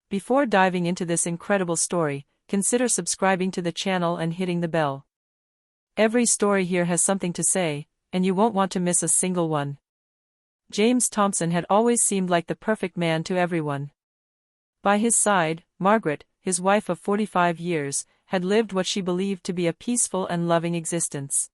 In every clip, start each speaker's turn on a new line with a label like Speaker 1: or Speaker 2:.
Speaker 1: Before diving into this incredible story, consider subscribing to the channel and hitting the bell. Every story here has something to say, and you won't want to miss a single one. James Thompson had always seemed like the perfect man to everyone. By his side, Margaret, his wife of 45 years, had lived what she believed to be a peaceful and loving existence.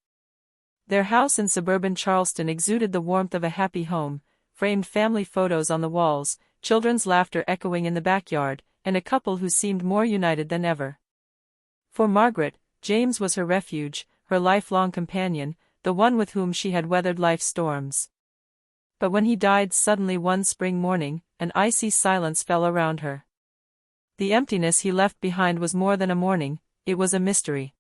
Speaker 1: Their house in suburban Charleston exuded the warmth of a happy home, framed family photos on the walls, children's laughter echoing in the backyard, and a couple who seemed more united than ever. For Margaret, James was her refuge, her lifelong companion, the one with whom she had weathered life's storms. But when he died suddenly one spring morning, an icy silence fell around her. The emptiness he left behind was more than a mourning, it was a mystery.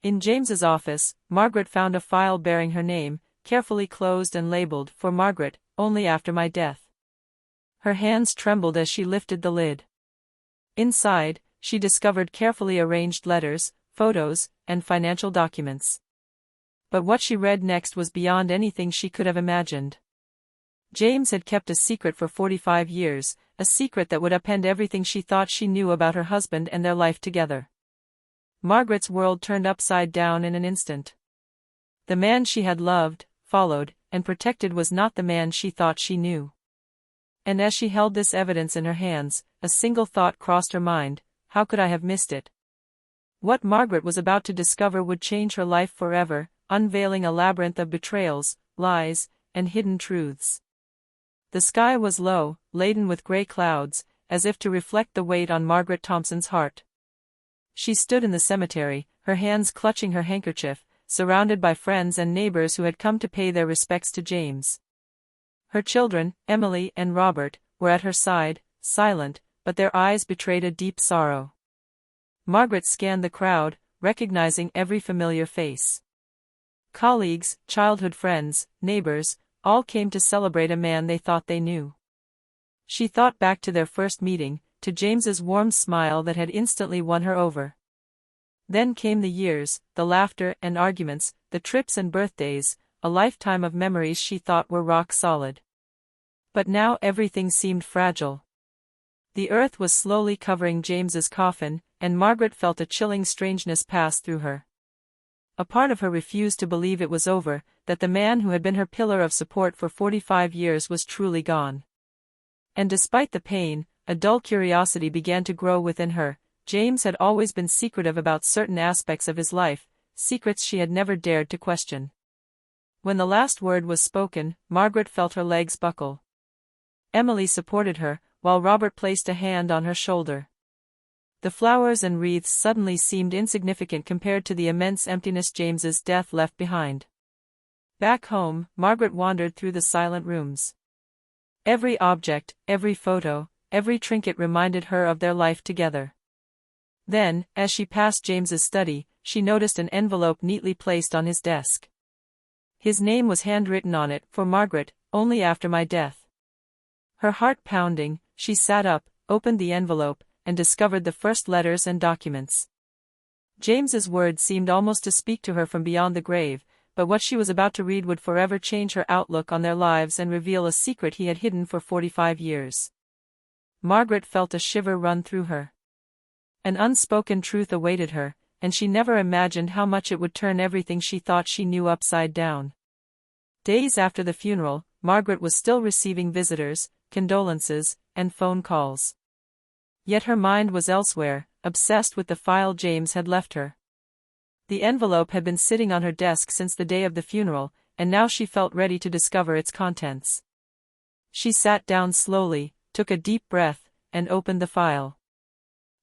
Speaker 1: In James's office, Margaret found a file bearing her name, carefully closed and labeled, "For Margaret, only after my death." Her hands trembled as she lifted the lid. Inside, she discovered carefully arranged letters, photos, and financial documents. But what she read next was beyond anything she could have imagined. James had kept a secret for 45 years, a secret that would upend everything she thought she knew about her husband and their life together. Margaret's world turned upside down in an instant. The man she had loved, followed, and protected was not the man she thought she knew. And as she held this evidence in her hands, a single thought crossed her mind: how could I have missed it? What Margaret was about to discover would change her life forever, unveiling a labyrinth of betrayals, lies, and hidden truths. The sky was low, laden with gray clouds, as if to reflect the weight on Margaret Thompson's heart. She stood in the cemetery, her hands clutching her handkerchief, surrounded by friends and neighbors who had come to pay their respects to James. Her children, Emily and Robert, were at her side, silent, but their eyes betrayed a deep sorrow. Margaret scanned the crowd, recognizing every familiar face. Colleagues, childhood friends, neighbors, all came to celebrate a man they thought they knew. She thought back to their first meeting, to James's warm smile that had instantly won her over. Then came the years, the laughter and arguments, the trips and birthdays, a lifetime of memories she thought were rock solid. But now everything seemed fragile. The earth was slowly covering James's coffin, and Margaret felt a chilling strangeness pass through her. A part of her refused to believe it was over, that the man who had been her pillar of support for 45 years was truly gone. And despite the pain, a dull curiosity began to grow within her. James had always been secretive about certain aspects of his life, secrets she had never dared to question. When the last word was spoken, Margaret felt her legs buckle. Emily supported her, while Robert placed a hand on her shoulder. The flowers and wreaths suddenly seemed insignificant compared to the immense emptiness James's death left behind. Back home, Margaret wandered through the silent rooms. Every object, every photo, every trinket reminded her of their life together. Then, as she passed James's study, she noticed an envelope neatly placed on his desk. His name was handwritten on it: "For Margaret, only after my death." Her heart pounding, she sat up, opened the envelope, and discovered the first letters and documents. James's words seemed almost to speak to her from beyond the grave, but what she was about to read would forever change her outlook on their lives and reveal a secret he had hidden for 45 years. Margaret felt a shiver run through her. An unspoken truth awaited her, and she never imagined how much it would turn everything she thought she knew upside down. Days after the funeral, Margaret was still receiving visitors, condolences, and phone calls. Yet her mind was elsewhere, obsessed with the file James had left her. The envelope had been sitting on her desk since the day of the funeral, and now she felt ready to discover its contents. She sat down slowly, took a deep breath, and opened the file.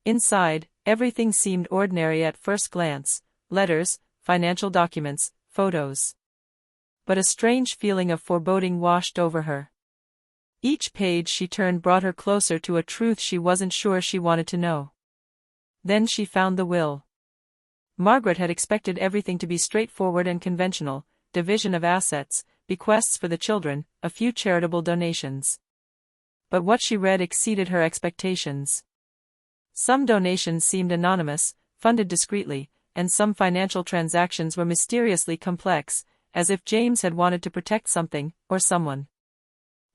Speaker 1: Inside, everything seemed ordinary at first glance: letters, financial documents, photos. But a strange feeling of foreboding washed over her. Each page she turned brought her closer to a truth she wasn't sure she wanted to know. Then she found the will. Margaret had expected everything to be straightforward and conventional: division of assets, bequests for the children, a few charitable donations. But what she read exceeded her expectations. Some donations seemed anonymous, funded discreetly, and some financial transactions were mysteriously complex, as if James had wanted to protect something, or someone.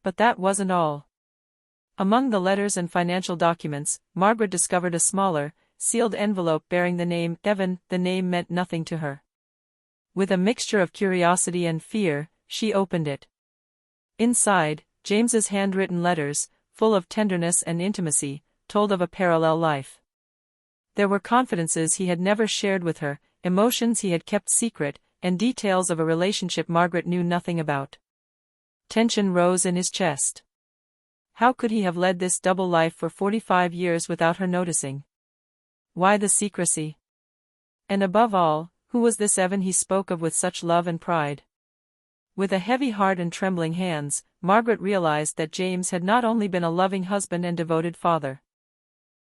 Speaker 1: But that wasn't all. Among the letters and financial documents, Margaret discovered a smaller, sealed envelope bearing the name Evan. The name meant nothing to her. With a mixture of curiosity and fear, she opened it. Inside, James's handwritten letters, full of tenderness and intimacy, told of a parallel life. There were confidences he had never shared with her, emotions he had kept secret, and details of a relationship Margaret knew nothing about. Tension rose in his chest. How could he have led this double life for 45 years without her noticing? Why the secrecy? And above all, who was this Evan he spoke of with such love and pride? With a heavy heart and trembling hands, Margaret realized that James had not only been a loving husband and devoted father.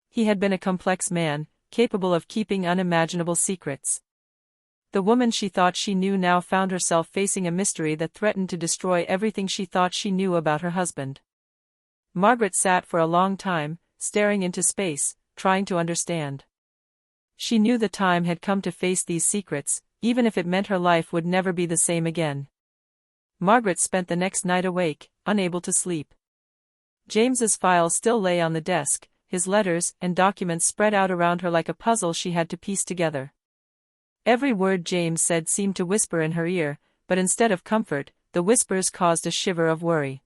Speaker 1: He had been a complex man, capable of keeping unimaginable secrets. The woman she thought she knew now found herself facing a mystery that threatened to destroy everything she thought she knew about her husband. Margaret sat for a long time, staring into space, trying to understand. She knew the time had come to face these secrets, even if it meant her life would never be the same again. Margaret spent the next night awake, unable to sleep. James's file still lay on the desk, his letters and documents spread out around her like a puzzle she had to piece together. Every word James said seemed to whisper in her ear, but instead of comfort, the whispers caused a shiver of worry.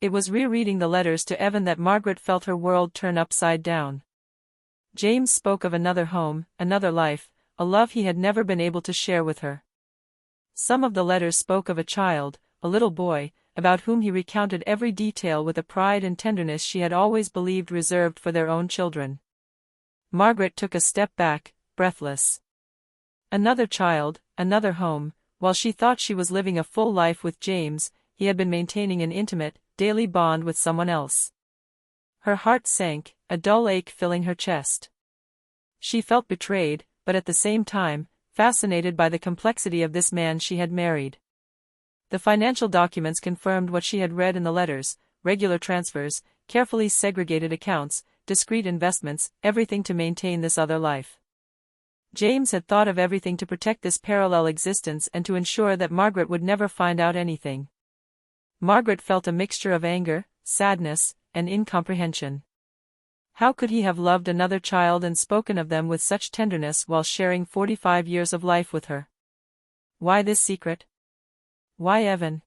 Speaker 1: It was rereading the letters to Evan that Margaret felt her world turn upside down. James spoke of another home, another life, a love he had never been able to share with her. Some of the letters spoke of a child, a little boy, about whom he recounted every detail with a pride and tenderness she had always believed reserved for their own children. Margaret took a step back, breathless. Another child, another home. While she thought she was living a full life with James, he had been maintaining an intimate, daily bond with someone else. Her heart sank, a dull ache filling her chest. She felt betrayed, but at the same time, fascinated by the complexity of this man she had married. The financial documents confirmed what she had read in the letters: regular transfers, carefully segregated accounts, discreet investments, everything to maintain this other life. James had thought of everything to protect this parallel existence and to ensure that Margaret would never find out anything. Margaret felt a mixture of anger, sadness, and incomprehension. How could he have loved another child and spoken of them with such tenderness while sharing 45 years of life with her? Why this secret? Why Evan?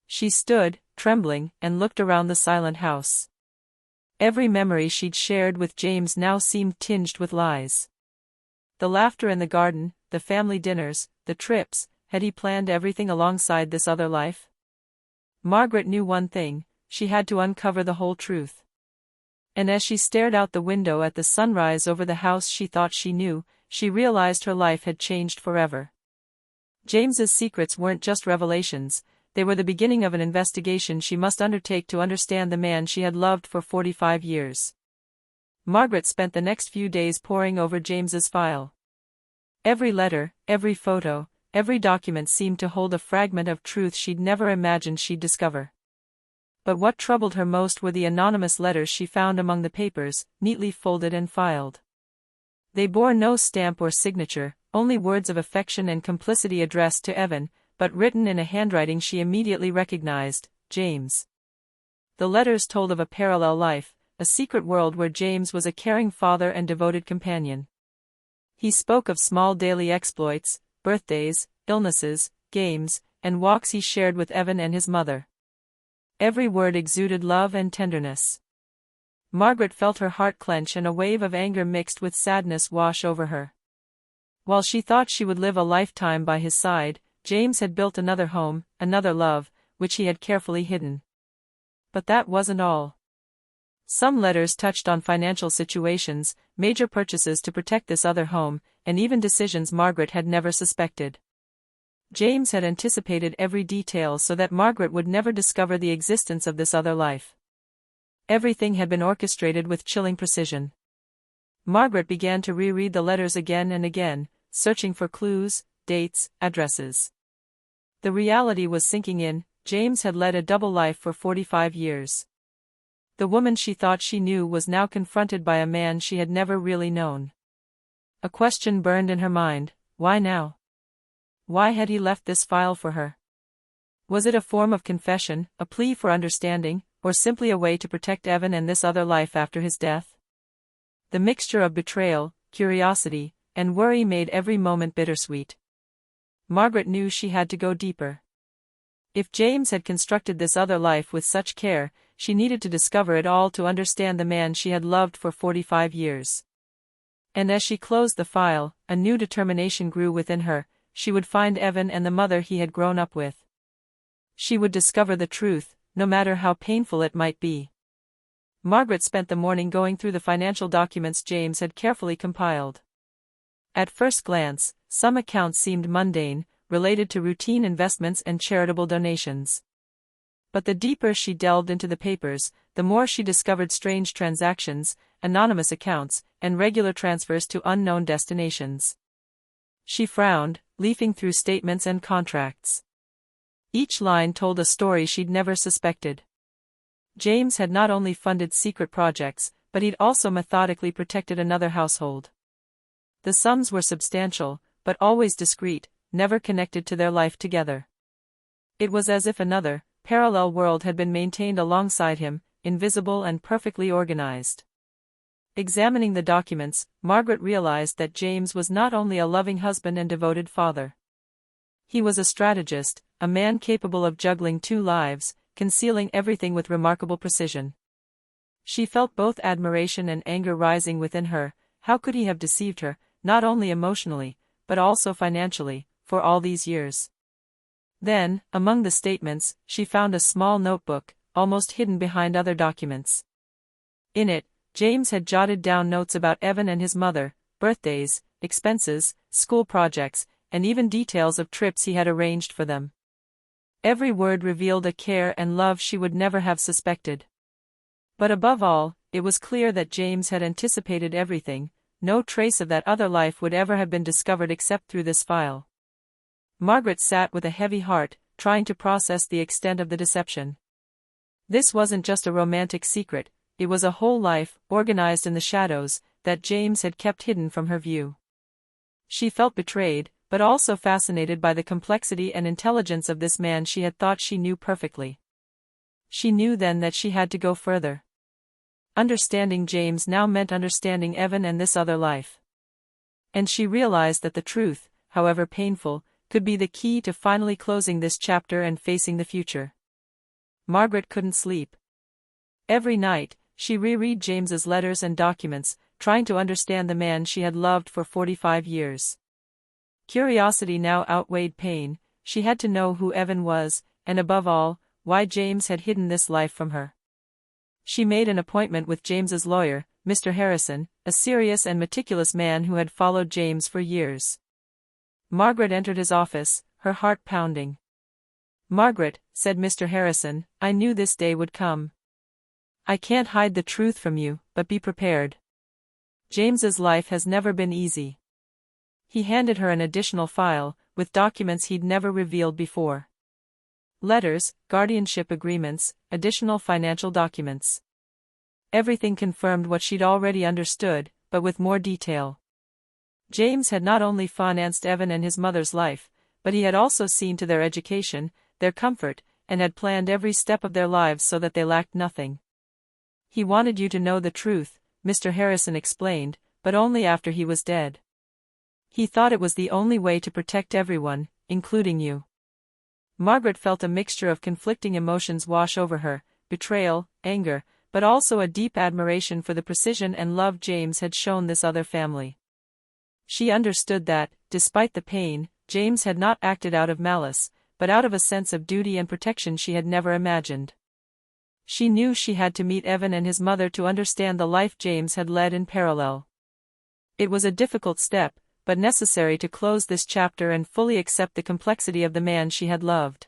Speaker 1: She stood, trembling, and looked around the silent house. Every memory she'd shared with James now seemed tinged with lies. The laughter in the garden, the family dinners, the trips, had he planned everything alongside this other life? Margaret knew one thing: she had to uncover the whole truth. And as she stared out the window at the sunrise over the house she thought she knew, she realized her life had changed forever. James's secrets weren't just revelations, they were the beginning of an investigation she must undertake to understand the man she had loved for 45 years. Margaret spent the next few days poring over James's file. Every letter, every photo, every document seemed to hold a fragment of truth she'd never imagined she'd discover. But what troubled her most were the anonymous letters she found among the papers, neatly folded and filed. They bore no stamp or signature, only words of affection and complicity addressed to Evan, but written in a handwriting she immediately recognized: James. The letters told of a parallel life, a secret world where James was a caring father and devoted companion. He spoke of small daily exploits, birthdays, illnesses, games, and walks he shared with Evan and his mother. Every word exuded love and tenderness. Margaret felt her heart clench and a wave of anger mixed with sadness wash over her. While she thought she would live a lifetime by his side, James had built another home, another love, which he had carefully hidden. But that wasn't all. Some letters touched on financial situations, major purchases to protect this other home, and even decisions Margaret had never suspected. James had anticipated every detail so that Margaret would never discover the existence of this other life. Everything had been orchestrated with chilling precision. Margaret began to reread the letters again and again, searching for clues, dates, addresses. The reality was sinking in: James had led a double life for 45 years. The woman she thought she knew was now confronted by a man she had never really known. A question burned in her mind: why now? Why had he left this file for her? Was it a form of confession, a plea for understanding, or simply a way to protect Evan and this other life after his death? The mixture of betrayal, curiosity, and worry made every moment bittersweet. Margaret knew she had to go deeper. If James had constructed this other life with such care, she needed to discover it all to understand the man she had loved for 45 years. And as she closed the file, a new determination grew within her: she would find Evan and the mother he had grown up with. She would discover the truth, no matter how painful it might be. Margaret spent the morning going through the financial documents James had carefully compiled. At first glance, some accounts seemed mundane, related to routine investments and charitable donations. But the deeper she delved into the papers, the more she discovered strange transactions, anonymous accounts, and regular transfers to unknown destinations. She frowned, leafing through statements and contracts. Each line told a story she'd never suspected. James had not only funded secret projects, but he'd also methodically protected another household. The sums were substantial, but always discreet, never connected to their life together. It was as if another, parallel world had been maintained alongside him, invisible and perfectly organized. Examining the documents, Margaret realized that James was not only a loving husband and devoted father. He was a strategist, a man capable of juggling two lives, concealing everything with remarkable precision. She felt both admiration and anger rising within her. How could he have deceived her, not only emotionally, but also financially, for all these years? Then, among the statements, she found a small notebook, almost hidden behind other documents. In it, James had jotted down notes about Evan and his mother, birthdays, expenses, school projects, and even details of trips he had arranged for them. Every word revealed a care and love she would never have suspected. But above all, it was clear that James had anticipated everything. No trace of that other life would ever have been discovered except through this file. Margaret sat with a heavy heart, trying to process the extent of the deception. This wasn't just a romantic secret, it was a whole life, organized in the shadows, that James had kept hidden from her view. She felt betrayed, but also fascinated by the complexity and intelligence of this man she had thought she knew perfectly. She knew then that she had to go further. Understanding James now meant understanding Evan and this other life. And she realized that the truth, however painful, could be the key to finally closing this chapter and facing the future. Margaret couldn't sleep. Every night, she reread James's letters and documents, trying to understand the man she had loved for 45 years. Curiosity now outweighed pain. She had to know who Evan was, and above all, why James had hidden this life from her. She made an appointment with James's lawyer, Mr. Harrison, a serious and meticulous man who had followed James for years. Margaret entered his office, her heart pounding. "Margaret," said Mr. Harrison, "I knew this day would come. I can't hide the truth from you, but be prepared. James's life has never been easy." He handed her an additional file, with documents he'd never revealed before. Letters, guardianship agreements, additional financial documents. Everything confirmed what she'd already understood, but with more detail. James had not only financed Evan and his mother's life, but he had also seen to their education, their comfort, and had planned every step of their lives so that they lacked nothing. "He wanted you to know the truth," Mr. Harrison explained, "but only after he was dead. He thought it was the only way to protect everyone, including you." Margaret felt a mixture of conflicting emotions wash over her: betrayal, anger, but also a deep admiration for the precision and love James had shown this other family. She understood that, despite the pain, James had not acted out of malice, but out of a sense of duty and protection she had never imagined. She knew she had to meet Evan and his mother to understand the life James had led in parallel. It was a difficult step, but necessary to close this chapter and fully accept the complexity of the man she had loved.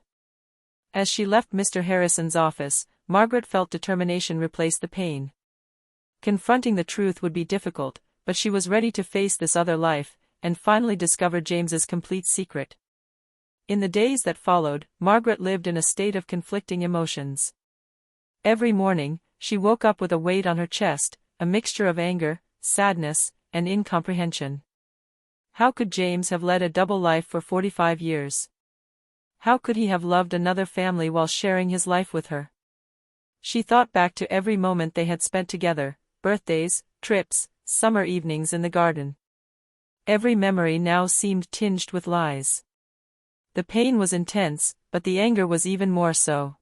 Speaker 1: As she left Mr. Harrison's office, Margaret felt determination replace the pain. Confronting the truth would be difficult, but she was ready to face this other life, and finally discover James's complete secret. In the days that followed, Margaret lived in a state of conflicting emotions. Every morning, she woke up with a weight on her chest, a mixture of anger, sadness, and incomprehension. How could James have led a double life for 45 years? How could he have loved another family while sharing his life with her? She thought back to every moment they had spent together, birthdays, trips, summer evenings in the garden. Every memory now seemed tinged with lies. The pain was intense, but the anger was even more so.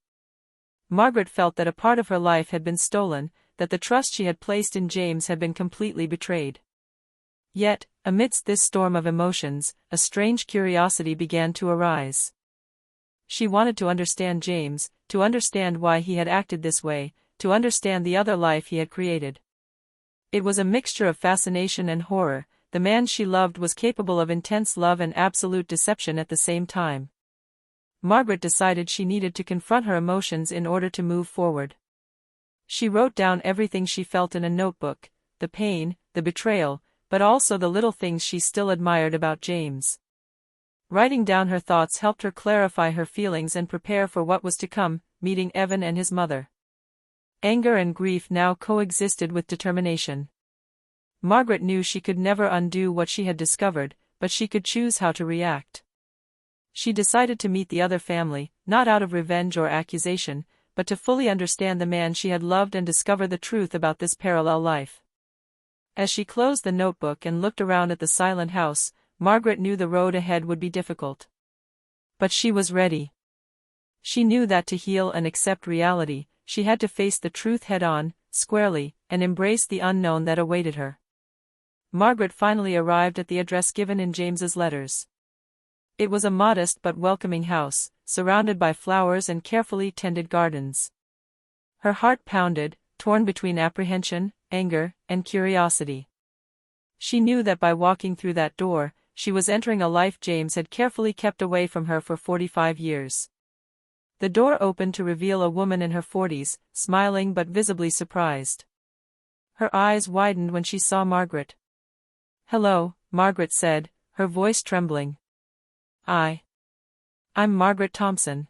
Speaker 1: Margaret felt that a part of her life had been stolen, that the trust she had placed in James had been completely betrayed. Yet, amidst this storm of emotions, a strange curiosity began to arise. She wanted to understand James, to understand why he had acted this way, to understand the other life he had created. It was a mixture of fascination and horror. The man she loved was capable of intense love and absolute deception at the same time. Margaret decided she needed to confront her emotions in order to move forward. She wrote down everything she felt in a notebook, the pain, the betrayal, but also the little things she still admired about James. Writing down her thoughts helped her clarify her feelings and prepare for what was to come, meeting Evan and his mother. Anger and grief now coexisted with determination. Margaret knew she could never undo what she had discovered, but she could choose how to react. She decided to meet the other family, not out of revenge or accusation, but to fully understand the man she had loved and discover the truth about this parallel life. As she closed the notebook and looked around at the silent house, Margaret knew the road ahead would be difficult. But she was ready. She knew that to heal and accept reality, she had to face the truth head-on, squarely, and embrace the unknown that awaited her. Margaret finally arrived at the address given in James's letters. It was a modest but welcoming house, surrounded by flowers and carefully tended gardens. Her heart pounded, torn between apprehension, anger, and curiosity. She knew that by walking through that door, she was entering a life James had carefully kept away from her for 45 years. The door opened to reveal a woman in her 40s, smiling but visibly surprised. Her eyes widened when she saw Margaret. "Hello," Margaret said, her voice trembling. I'm Margaret Thompson.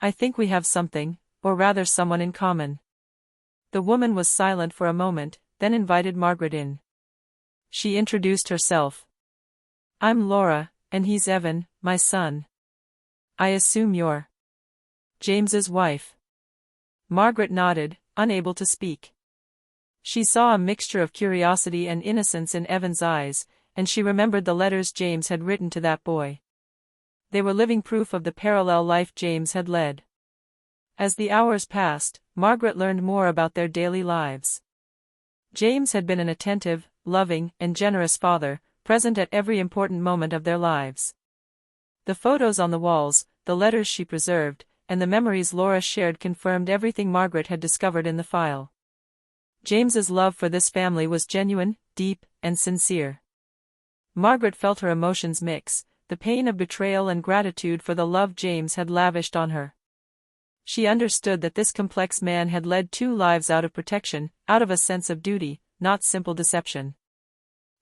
Speaker 1: I think we have something, or rather someone in common." The woman was silent for a moment, then invited Margaret in. She introduced herself. "I'm Laura, and he's Evan, my son. I assume you're James's wife." Margaret nodded, unable to speak. She saw a mixture of curiosity and innocence in Evan's eyes, and she remembered the letters James had written to that boy. They were living proof of the parallel life James had led. As the hours passed, Margaret learned more about their daily lives. James had been an attentive, loving, and generous father, present at every important moment of their lives. The photos on the walls, the letters she preserved, and the memories Laura shared confirmed everything Margaret had discovered in the file. James's love for this family was genuine, deep, and sincere. Margaret felt her emotions mix, the pain of betrayal and gratitude for the love James had lavished on her. She understood that this complex man had led two lives out of protection, out of a sense of duty, not simple deception.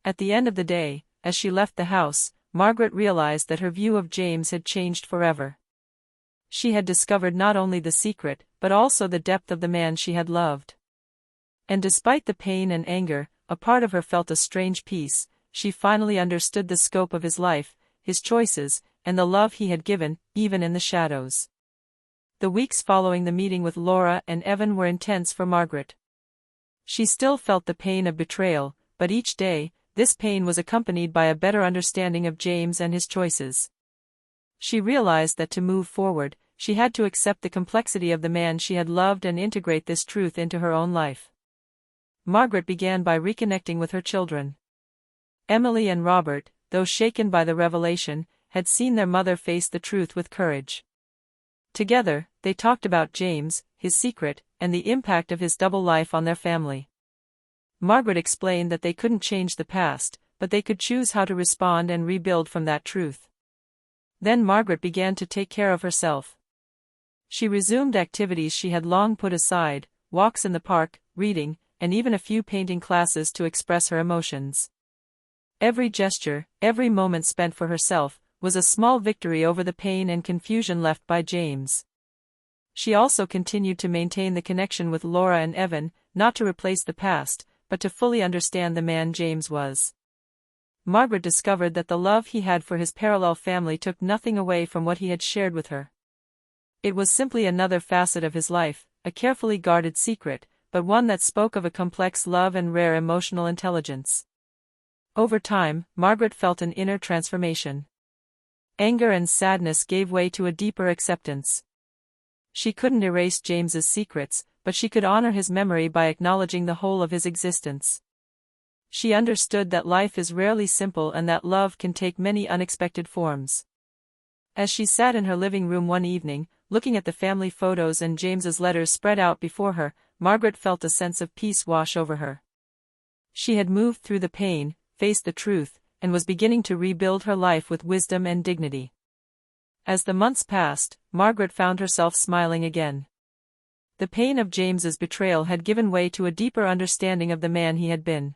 Speaker 1: At the end of the day, as she left the house, Margaret realized that her view of James had changed forever. She had discovered not only the secret, but also the depth of the man she had loved. And despite the pain and anger, a part of her felt a strange peace. She finally understood the scope of his life, his choices, and the love he had given, even in the shadows. The weeks following the meeting with Laura and Evan were intense for Margaret. She still felt the pain of betrayal, but each day, this pain was accompanied by a better understanding of James and his choices. She realized that to move forward, she had to accept the complexity of the man she had loved and integrate this truth into her own life. Margaret began by reconnecting with her children. Emily and Robert, though shaken by the revelation, had seen their mother face the truth with courage. Together, they talked about James, his secret, and the impact of his double life on their family. Margaret explained that they couldn't change the past, but they could choose how to respond and rebuild from that truth. Then Margaret began to take care of herself. She resumed activities she had long put aside, walks in the park, reading, and even a few painting classes to express her emotions. Every gesture, every moment spent for herself, was a small victory over the pain and confusion left by James. She also continued to maintain the connection with Laura and Evan, not to replace the past, but to fully understand the man James was. Margaret discovered that the love he had for his parallel family took nothing away from what he had shared with her. It was simply another facet of his life, a carefully guarded secret, but one that spoke of a complex love and rare emotional intelligence. Over time, Margaret felt an inner transformation. Anger and sadness gave way to a deeper acceptance. She couldn't erase James's secrets, but she could honor his memory by acknowledging the whole of his existence. She understood that life is rarely simple and that love can take many unexpected forms. As she sat in her living room one evening, looking at the family photos and James's letters spread out before her, Margaret felt a sense of peace wash over her. She had moved through the pain, faced the truth, and was beginning to rebuild her life with wisdom and dignity. As the months passed, Margaret found herself smiling again. The pain of James's betrayal had given way to a deeper understanding of the man he had been.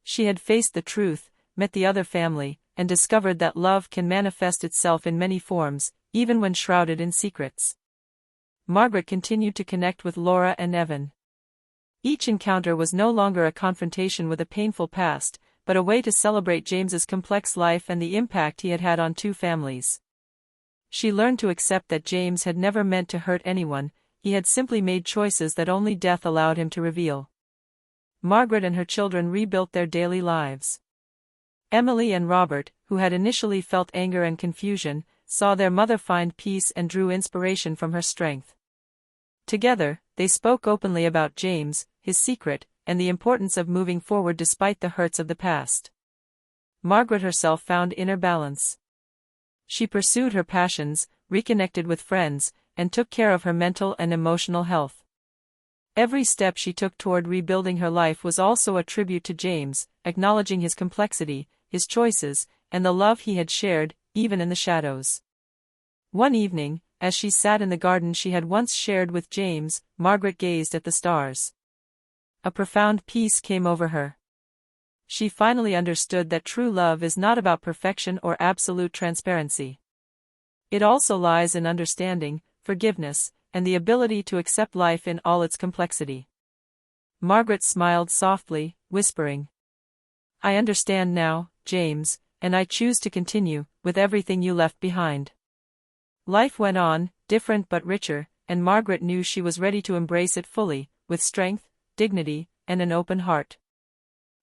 Speaker 1: She had faced the truth, met the other family, and discovered that love can manifest itself in many forms, even when shrouded in secrets. Margaret continued to connect with Laura and Evan. Each encounter was no longer a confrontation with a painful past, but a way to celebrate James's complex life and the impact he had had on two families. She learned to accept that James had never meant to hurt anyone, he had simply made choices that only death allowed him to reveal. Margaret and her children rebuilt their daily lives. Emily and Robert, who had initially felt anger and confusion, saw their mother find peace and drew inspiration from her strength. Together, they spoke openly about James, his secret, and the importance of moving forward despite the hurts of the past. Margaret herself found inner balance. She pursued her passions, reconnected with friends, and took care of her mental and emotional health. Every step she took toward rebuilding her life was also a tribute to James, acknowledging his complexity, his choices, and the love he had shared, even in the shadows. One evening, as she sat in the garden she had once shared with James, Margaret gazed at the stars. A profound peace came over her. She finally understood that true love is not about perfection or absolute transparency. It also lies in understanding, forgiveness, and the ability to accept life in all its complexity. Margaret smiled softly, whispering, "I understand now, James, and I choose to continue, with everything you left behind." Life went on, different but richer, and Margaret knew she was ready to embrace it fully, with strength, dignity, and an open heart.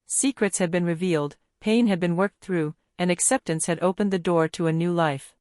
Speaker 1: Secrets had been revealed, pain had been worked through, and acceptance had opened the door to a new life.